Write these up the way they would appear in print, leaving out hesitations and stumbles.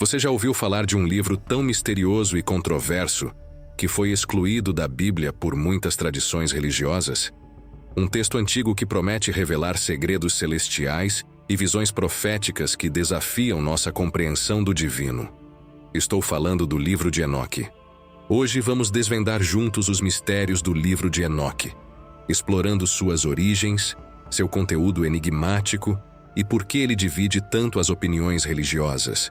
Você já ouviu falar de um livro tão misterioso e controverso que foi excluído da Bíblia por muitas tradições religiosas? Um texto antigo que promete revelar segredos celestiais e visões proféticas que desafiam nossa compreensão do divino. Estou falando do livro de Enoque. Hoje vamos desvendar juntos os mistérios do livro de Enoque, explorando suas origens, seu conteúdo enigmático e por que ele divide tanto as opiniões religiosas.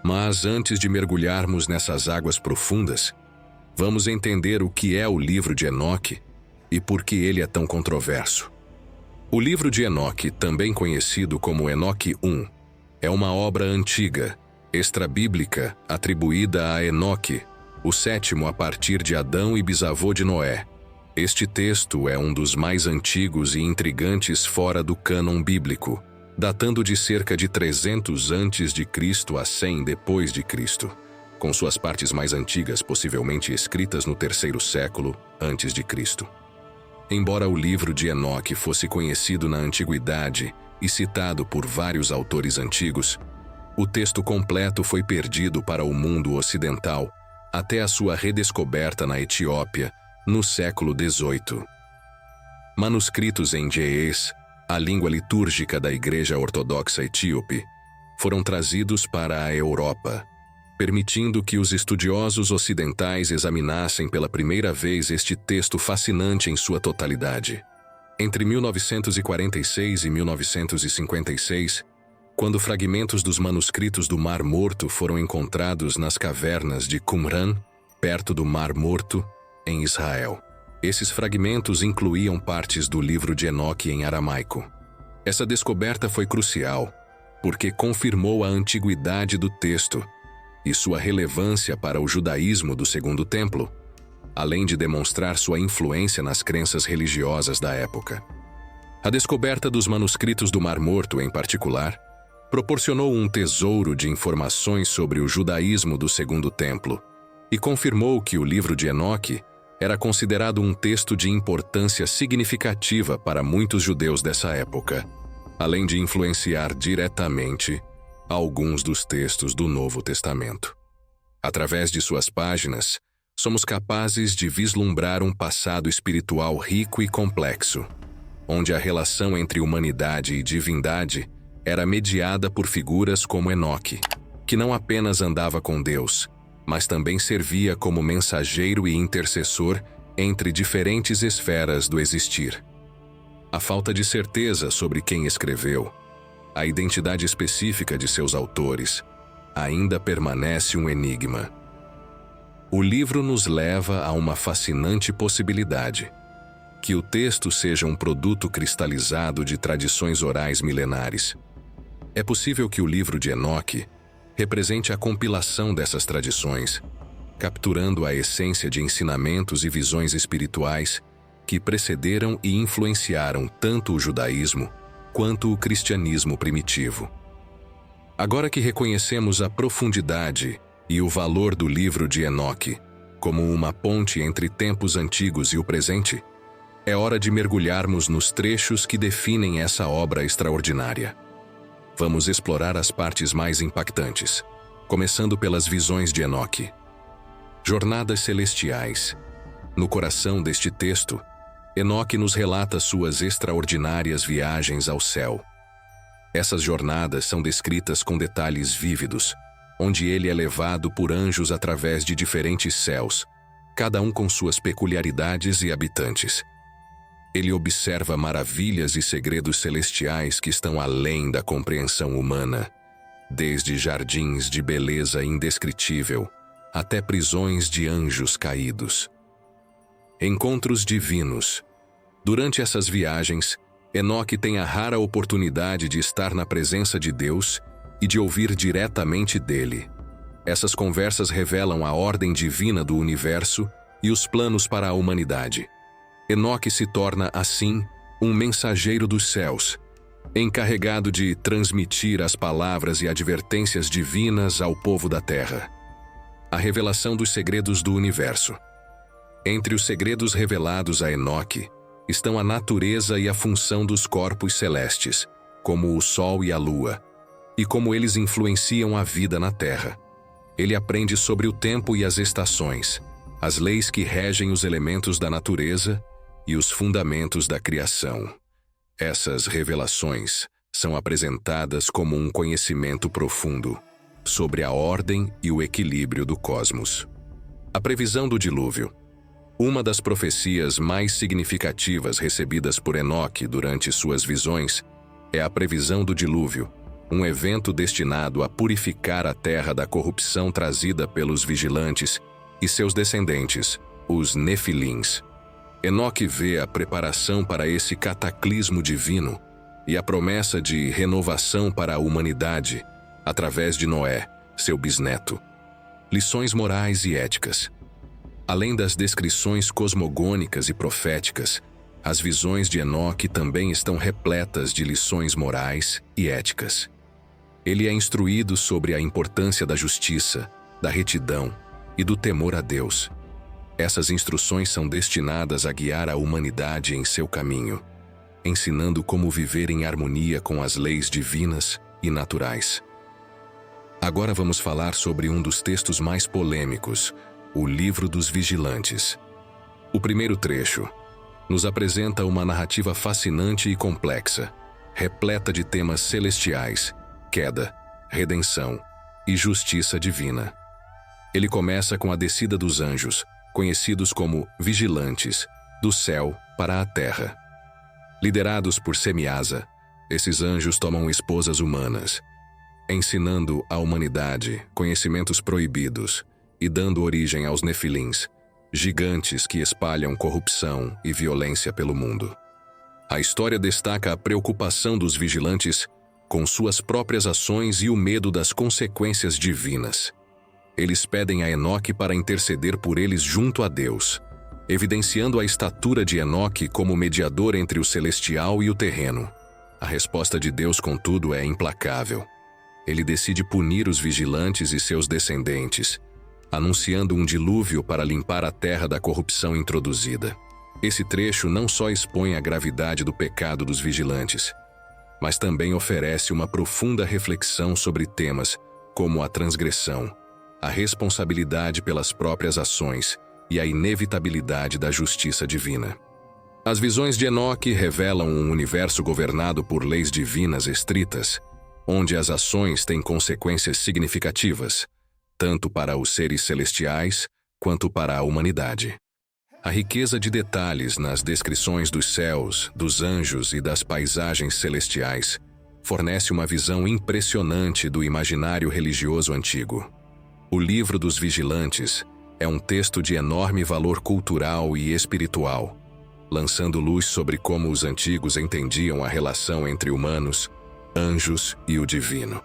Mas antes de mergulharmos nessas águas profundas, vamos entender o que é o livro de Enoque e por que ele é tão controverso. O livro de Enoque, também conhecido como Enoque I, é uma obra antiga, extrabíblica, atribuída a Enoque, o sétimo a partir de Adão e bisavô de Noé. Este texto é um dos mais antigos e intrigantes fora do cânon bíblico, datando de cerca de 300 a 100 depois de Cristo, com suas partes mais antigas possivelmente escritas no terceiro século antes de Cristo. Embora o livro de Enoque fosse conhecido na antiguidade e citado por vários autores antigos, o texto completo foi perdido para o mundo ocidental até a sua redescoberta na Etiópia no século XVIII. Manuscritos em ge'ez, a língua litúrgica da Igreja Ortodoxa Etíope, foram trazidos para a Europa, permitindo que os estudiosos ocidentais examinassem pela primeira vez este texto fascinante em sua totalidade. Entre 1946 e 1956, quando fragmentos dos manuscritos do Mar Morto foram encontrados nas cavernas de Qumran, perto do Mar Morto, em Israel. Esses fragmentos incluíam partes do livro de Enoque em aramaico. Essa descoberta foi crucial, porque confirmou a antiguidade do texto e sua relevância para o judaísmo do Segundo Templo, além de demonstrar sua influência nas crenças religiosas da época. A descoberta dos manuscritos do Mar Morto, em particular, proporcionou um tesouro de informações sobre o judaísmo do Segundo Templo e confirmou que o livro de Enoque era considerado um texto de importância significativa para muitos judeus dessa época, além de influenciar diretamente alguns dos textos do Novo Testamento. Através de suas páginas, somos capazes de vislumbrar um passado espiritual rico e complexo, onde a relação entre humanidade e divindade era mediada por figuras como Enoque, que não apenas andava com Deus, mas também servia como mensageiro e intercessor entre diferentes esferas do existir. A falta de certeza sobre quem escreveu, a identidade específica de seus autores, ainda permanece um enigma. O livro nos leva a uma fascinante possibilidade: que o texto seja um produto cristalizado de tradições orais milenares. É possível que o livro de Enoque represente a compilação dessas tradições, capturando a essência de ensinamentos e visões espirituais que precederam e influenciaram tanto o judaísmo quanto o cristianismo primitivo. Agora que reconhecemos a profundidade e o valor do livro de Enoque como uma ponte entre tempos antigos e o presente, é hora de mergulharmos nos trechos que definem essa obra extraordinária. Vamos explorar as partes mais impactantes, começando pelas visões de Enoque. Jornadas celestiais. No coração deste texto, Enoque nos relata suas extraordinárias viagens ao céu. Essas jornadas são descritas com detalhes vívidos, onde ele é levado por anjos através de diferentes céus, cada um com suas peculiaridades e habitantes. Ele observa maravilhas e segredos celestiais que estão além da compreensão humana, desde jardins de beleza indescritível até prisões de anjos caídos. Encontros divinos. Durante essas viagens, Enoque tem a rara oportunidade de estar na presença de Deus e de ouvir diretamente dele. Essas conversas revelam a ordem divina do universo e os planos para a humanidade. Enoque se torna, assim, um mensageiro dos céus, encarregado de transmitir as palavras e advertências divinas ao povo da terra. A revelação dos segredos do universo. Entre os segredos revelados a Enoque estão a natureza e a função dos corpos celestes, como o Sol e a Lua, e como eles influenciam a vida na Terra. Ele aprende sobre o tempo e as estações, as leis que regem os elementos da natureza e os fundamentos da criação. Essas revelações são apresentadas como um conhecimento profundo sobre a ordem e o equilíbrio do cosmos. A previsão do dilúvio. Uma das profecias mais significativas recebidas por Enoque durante suas visões é a previsão do dilúvio, um evento destinado a purificar a terra da corrupção trazida pelos vigilantes e seus descendentes, os Nefilins. Enoque vê a preparação para esse cataclismo divino e a promessa de renovação para a humanidade através de Noé, seu bisneto. Lições morais e éticas. Além das descrições cosmogônicas e proféticas, as visões de Enoque também estão repletas de lições morais e éticas. Ele é instruído sobre a importância da justiça, da retidão e do temor a Deus. Essas instruções são destinadas a guiar a humanidade em seu caminho, ensinando como viver em harmonia com as leis divinas e naturais. Agora vamos falar sobre um dos textos mais polêmicos, o Livro dos Vigilantes. O primeiro trecho nos apresenta uma narrativa fascinante e complexa, repleta de temas celestiais, queda, redenção e justiça divina. Ele começa com a descida dos anjos, conhecidos como vigilantes, do céu para a terra. Liderados por Semiasa, esses anjos tomam esposas humanas, ensinando à humanidade conhecimentos proibidos e dando origem aos Nefilins, gigantes que espalham corrupção e violência pelo mundo. A história destaca a preocupação dos vigilantes com suas próprias ações e o medo das consequências divinas. Eles pedem a Enoque para interceder por eles junto a Deus, evidenciando a estatura de Enoque como mediador entre o celestial e o terreno. A resposta de Deus, contudo, é implacável. Ele decide punir os vigilantes e seus descendentes, anunciando um dilúvio para limpar a terra da corrupção introduzida. Esse trecho não só expõe a gravidade do pecado dos vigilantes, mas também oferece uma profunda reflexão sobre temas como a transgressão, a responsabilidade pelas próprias ações e a inevitabilidade da justiça divina. As visões de Enoque revelam um universo governado por leis divinas estritas, onde as ações têm consequências significativas, tanto para os seres celestiais quanto para a humanidade. A riqueza de detalhes nas descrições dos céus, dos anjos e das paisagens celestiais fornece uma visão impressionante do imaginário religioso antigo. O Livro dos Vigilantes é um texto de enorme valor cultural e espiritual, lançando luz sobre como os antigos entendiam a relação entre humanos, anjos e o divino.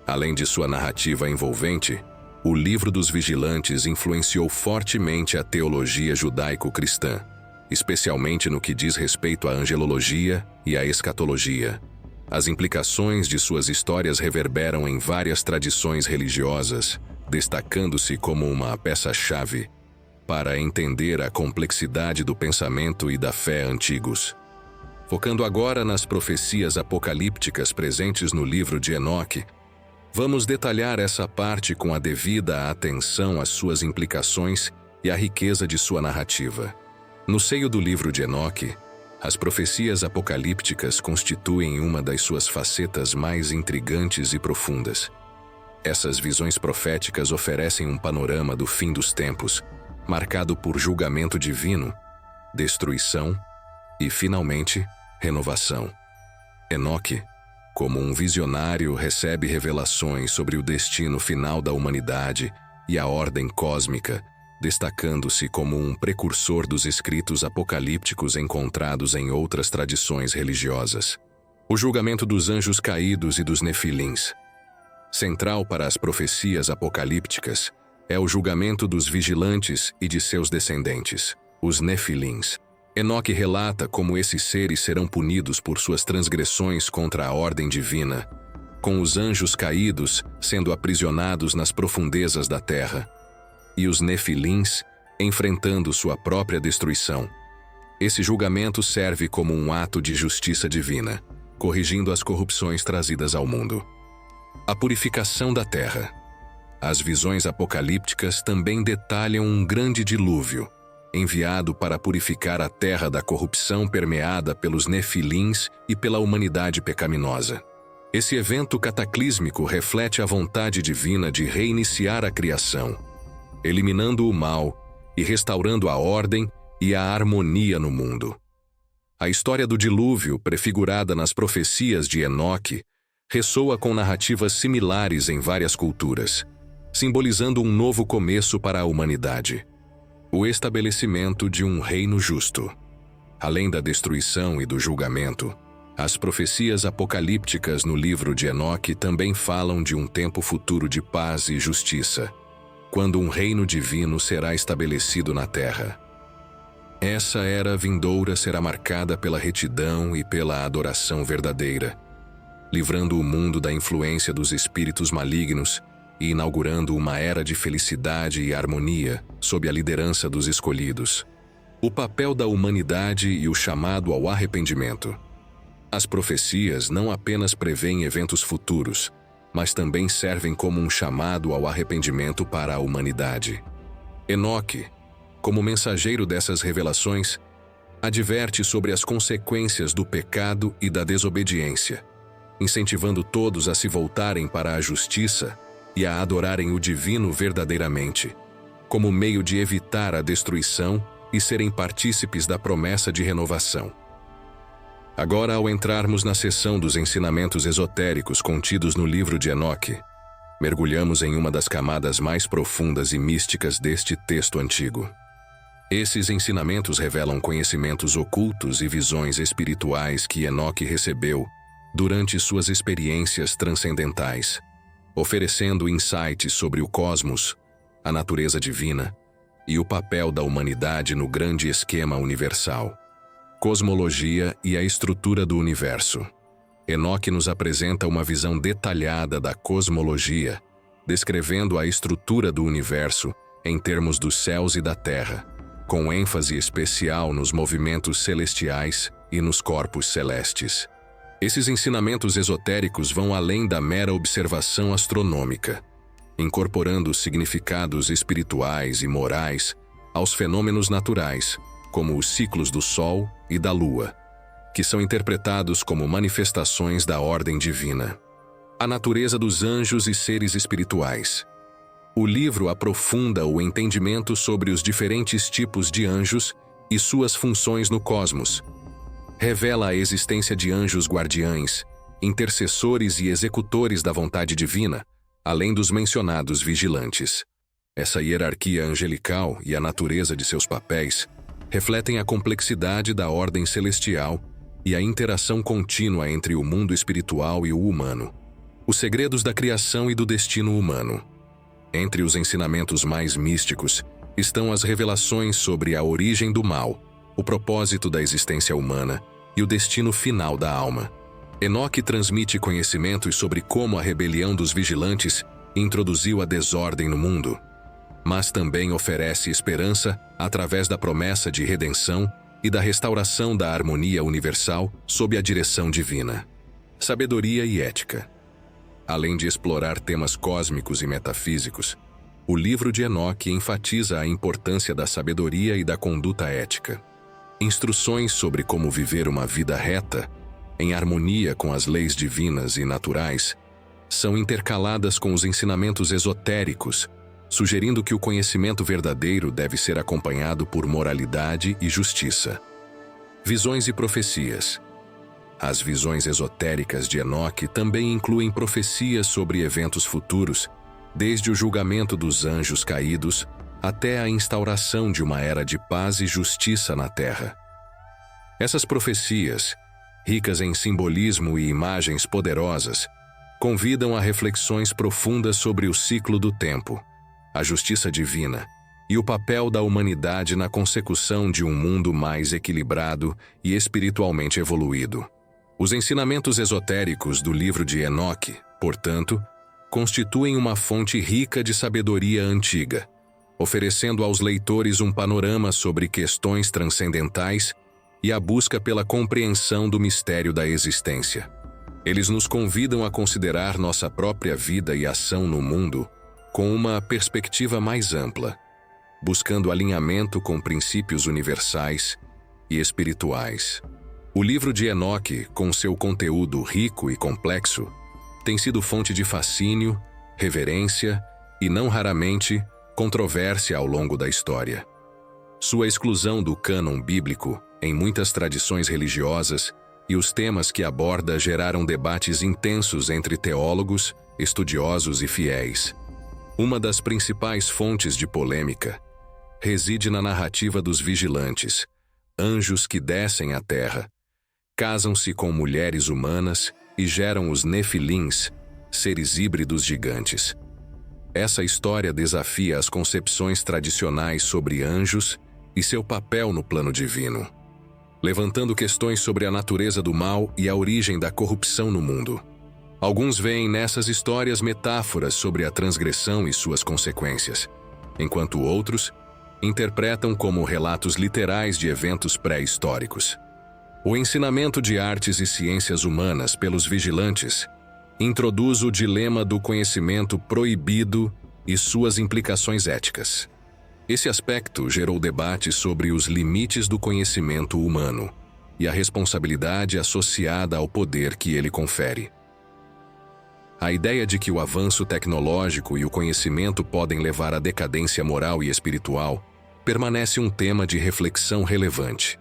Além de sua narrativa envolvente, o Livro dos Vigilantes influenciou fortemente a teologia judaico-cristã, especialmente no que diz respeito à angelologia e à escatologia. As implicações de suas histórias reverberam em várias tradições religiosas, destacando-se como uma peça-chave para entender a complexidade do pensamento e da fé antigos. Focando agora nas profecias apocalípticas presentes no livro de Enoque, vamos detalhar essa parte com a devida atenção às suas implicações e à riqueza de sua narrativa. No seio do livro de Enoque, as profecias apocalípticas constituem uma das suas facetas mais intrigantes e profundas. Essas visões proféticas oferecem um panorama do fim dos tempos, marcado por julgamento divino, destruição e, finalmente, renovação. Enoque, como um visionário, recebe revelações sobre o destino final da humanidade e a ordem cósmica, destacando-se como um precursor dos escritos apocalípticos encontrados em outras tradições religiosas. O julgamento dos anjos caídos e dos nefilins. Central para as profecias apocalípticas é o julgamento dos vigilantes e de seus descendentes, os nefilins. Enoque relata como esses seres serão punidos por suas transgressões contra a ordem divina, com os anjos caídos sendo aprisionados nas profundezas da terra, e os nefilins enfrentando sua própria destruição. Esse julgamento serve como um ato de justiça divina, corrigindo as corrupções trazidas ao mundo. A purificação da terra. As visões apocalípticas também detalham um grande dilúvio, enviado para purificar a terra da corrupção permeada pelos nefilins e pela humanidade pecaminosa. Esse evento cataclísmico reflete a vontade divina de reiniciar a criação, eliminando o mal e restaurando a ordem e a harmonia no mundo. A história do dilúvio, prefigurada nas profecias de Enoque, ressoa com narrativas similares em várias culturas, simbolizando um novo começo para a humanidade. O estabelecimento de um reino justo. Além da destruição e do julgamento, as profecias apocalípticas no livro de Enoque também falam de um tempo futuro de paz e justiça, quando um reino divino será estabelecido na terra. Essa era vindoura será marcada pela retidão e pela adoração verdadeira, livrando o mundo da influência dos espíritos malignos e inaugurando uma era de felicidade e harmonia sob a liderança dos escolhidos. O papel da humanidade e o chamado ao arrependimento. As profecias não apenas prevêem eventos futuros, mas também servem como um chamado ao arrependimento para a humanidade. Enoque, como mensageiro dessas revelações, adverte sobre as consequências do pecado e da desobediência, incentivando todos a se voltarem para a justiça e a adorarem o divino verdadeiramente, como meio de evitar a destruição e serem partícipes da promessa de renovação. Agora, ao entrarmos na seção dos ensinamentos esotéricos contidos no livro de Enoque, mergulhamos em uma das camadas mais profundas e místicas deste texto antigo. Esses ensinamentos revelam conhecimentos ocultos e visões espirituais que Enoque recebeu durante suas experiências transcendentais, oferecendo insights sobre o cosmos, a natureza divina e o papel da humanidade no grande esquema universal. Cosmologia e a estrutura do universo. Enoque nos apresenta uma visão detalhada da cosmologia, descrevendo a estrutura do universo em termos dos céus e da terra, com ênfase especial nos movimentos celestiais e nos corpos celestes. Esses ensinamentos esotéricos vão além da mera observação astronômica, incorporando significados espirituais e morais aos fenômenos naturais, como os ciclos do Sol e da Lua, que são interpretados como manifestações da ordem divina. A natureza dos anjos e seres espirituais. O livro aprofunda o entendimento sobre os diferentes tipos de anjos e suas funções no cosmos. Revela a existência de anjos guardiães, intercessores e executores da vontade divina, além dos mencionados vigilantes. Essa hierarquia angelical e a natureza de seus papéis refletem a complexidade da ordem celestial e a interação contínua entre o mundo espiritual e o humano. Os segredos da criação e do destino humano. Entre os ensinamentos mais místicos estão as revelações sobre a origem do mal, o propósito da existência humana e o destino final da alma. Enoque transmite conhecimentos sobre como a rebelião dos vigilantes introduziu a desordem no mundo, mas também oferece esperança através da promessa de redenção e da restauração da harmonia universal sob a direção divina. Sabedoria e ética. Além de explorar temas cósmicos e metafísicos, o livro de Enoque enfatiza a importância da sabedoria e da conduta ética. Instruções sobre como viver uma vida reta, em harmonia com as leis divinas e naturais, são intercaladas com os ensinamentos esotéricos, sugerindo que o conhecimento verdadeiro deve ser acompanhado por moralidade e justiça. Visões e profecias. As visões esotéricas de Enoque também incluem profecias sobre eventos futuros, desde o julgamento dos anjos caídos até a instauração de uma era de paz e justiça na Terra. Essas profecias, ricas em simbolismo e imagens poderosas, convidam a reflexões profundas sobre o ciclo do tempo, a justiça divina e o papel da humanidade na consecução de um mundo mais equilibrado e espiritualmente evoluído. Os ensinamentos esotéricos do livro de Enoque, portanto, constituem uma fonte rica de sabedoria antiga, oferecendo aos leitores um panorama sobre questões transcendentais e a busca pela compreensão do mistério da existência. Eles nos convidam a considerar nossa própria vida e ação no mundo com uma perspectiva mais ampla, buscando alinhamento com princípios universais e espirituais. O livro de Enoque, com seu conteúdo rico e complexo, tem sido fonte de fascínio, reverência e, não raramente, controvérsia ao longo da história. Sua exclusão do cânon bíblico em muitas tradições religiosas e os temas que aborda geraram debates intensos entre teólogos, estudiosos e fiéis. Uma das principais fontes de polêmica reside na narrativa dos vigilantes, anjos que descem à terra, casam-se com mulheres humanas e geram os Nefilins, seres híbridos gigantes. Essa história desafia as concepções tradicionais sobre anjos e seu papel no plano divino, levantando questões sobre a natureza do mal e a origem da corrupção no mundo. Alguns veem nessas histórias metáforas sobre a transgressão e suas consequências, enquanto outros interpretam como relatos literais de eventos pré-históricos. O ensinamento de artes e ciências humanas pelos vigilantes introduz o dilema do conhecimento proibido e suas implicações éticas. Esse aspecto gerou debate sobre os limites do conhecimento humano e a responsabilidade associada ao poder que ele confere. A ideia de que o avanço tecnológico e o conhecimento podem levar à decadência moral e espiritual permanece um tema de reflexão relevante.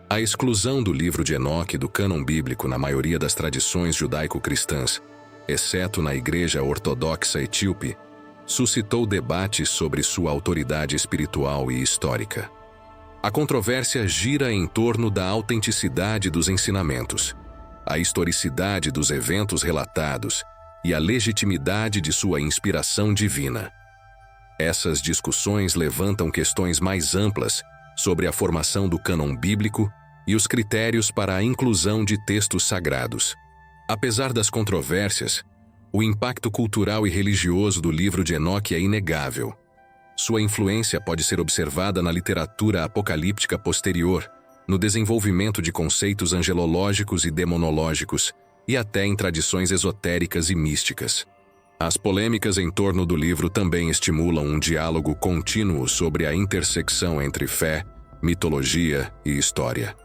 A exclusão do livro de Enoque do cânon bíblico na maioria das tradições judaico-cristãs, exceto na Igreja Ortodoxa Etíope, suscitou debates sobre sua autoridade espiritual e histórica. A controvérsia gira em torno da autenticidade dos ensinamentos, a historicidade dos eventos relatados e a legitimidade de sua inspiração divina. Essas discussões levantam questões mais amplas sobre a formação do cânon bíblico e os critérios para a inclusão de textos sagrados. Apesar das controvérsias, o impacto cultural e religioso do livro de Enoque é inegável. Sua influência pode ser observada na literatura apocalíptica posterior, no desenvolvimento de conceitos angelológicos e demonológicos, e até em tradições esotéricas e místicas. As polêmicas em torno do livro também estimulam um diálogo contínuo sobre a intersecção entre fé, mitologia e história.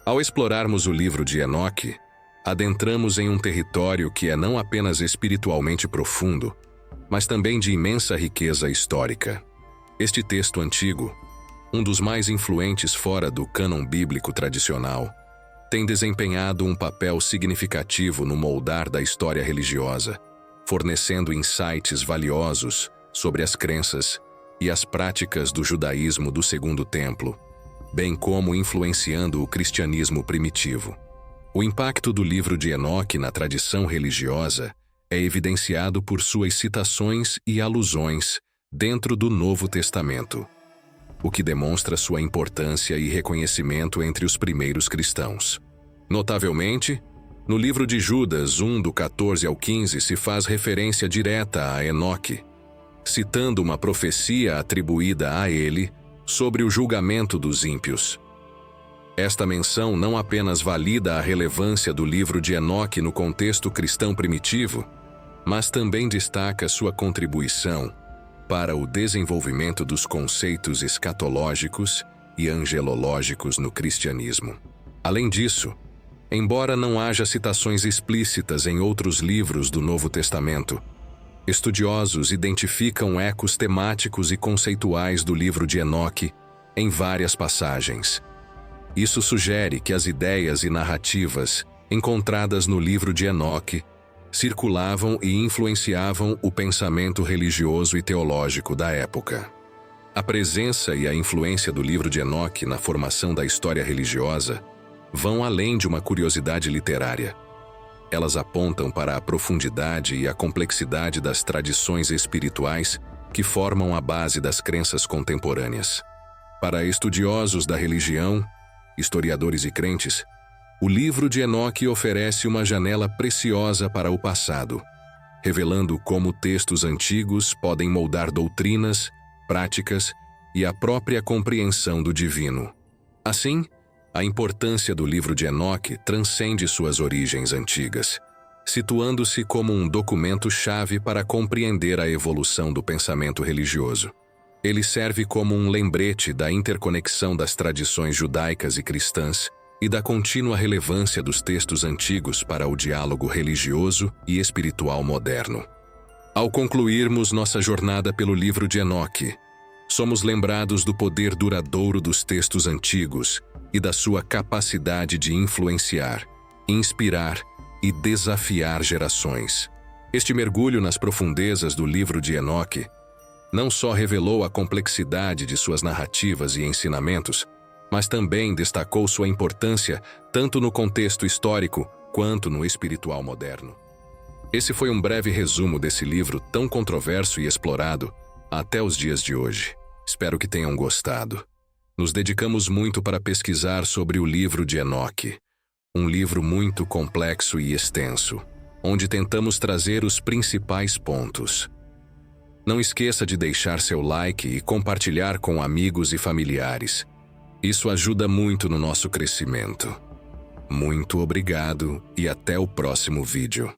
Ao explorarmos o livro de Enoque, adentramos em um território que é não apenas espiritualmente profundo, mas também de imensa riqueza histórica. Este texto antigo, um dos mais influentes fora do cânon bíblico tradicional, tem desempenhado um papel significativo no moldar da história religiosa, fornecendo insights valiosos sobre as crenças e as práticas do judaísmo do Segundo Templo, bem como influenciando o cristianismo primitivo. O impacto do livro de Enoque na tradição religiosa é evidenciado por suas citações e alusões dentro do Novo Testamento, o que demonstra sua importância e reconhecimento entre os primeiros cristãos. Notavelmente, no livro de Judas 1, do 14 ao 15, se faz referência direta a Enoque, citando uma profecia atribuída a ele sobre o julgamento dos ímpios. Esta menção não apenas valida a relevância do livro de Enoque no contexto cristão primitivo, mas também destaca sua contribuição para o desenvolvimento dos conceitos escatológicos e angelológicos no cristianismo. Além disso, embora não haja citações explícitas em outros livros do Novo Testamento, estudiosos identificam ecos temáticos e conceituais do livro de Enoque em várias passagens. Isso sugere que as ideias e narrativas encontradas no livro de Enoque circulavam e influenciavam o pensamento religioso e teológico da época. A presença e a influência do livro de Enoque na formação da história religiosa vão além de uma curiosidade literária. Elas apontam para a profundidade e a complexidade das tradições espirituais que formam a base das crenças contemporâneas. Para estudiosos da religião, historiadores e crentes, o livro de Enoque oferece uma janela preciosa para o passado, revelando como textos antigos podem moldar doutrinas, práticas e a própria compreensão do divino. Assim, a importância do livro de Enoque transcende suas origens antigas, situando-se como um documento-chave para compreender a evolução do pensamento religioso. Ele serve como um lembrete da interconexão das tradições judaicas e cristãs e da contínua relevância dos textos antigos para o diálogo religioso e espiritual moderno. Ao concluirmos nossa jornada pelo livro de Enoque, somos lembrados do poder duradouro dos textos antigos e da sua capacidade de influenciar, inspirar e desafiar gerações. Este mergulho nas profundezas do livro de Enoque não só revelou a complexidade de suas narrativas e ensinamentos, mas também destacou sua importância tanto no contexto histórico quanto no espiritual moderno. Esse foi um breve resumo desse livro tão controverso e explorado até os dias de hoje. Espero que tenham gostado. Nos dedicamos muito para pesquisar sobre o livro de Enoque, um livro muito complexo e extenso, onde tentamos trazer os principais pontos. Não esqueça de deixar seu like e compartilhar com amigos e familiares. Isso ajuda muito no nosso crescimento. Muito obrigado e até o próximo vídeo.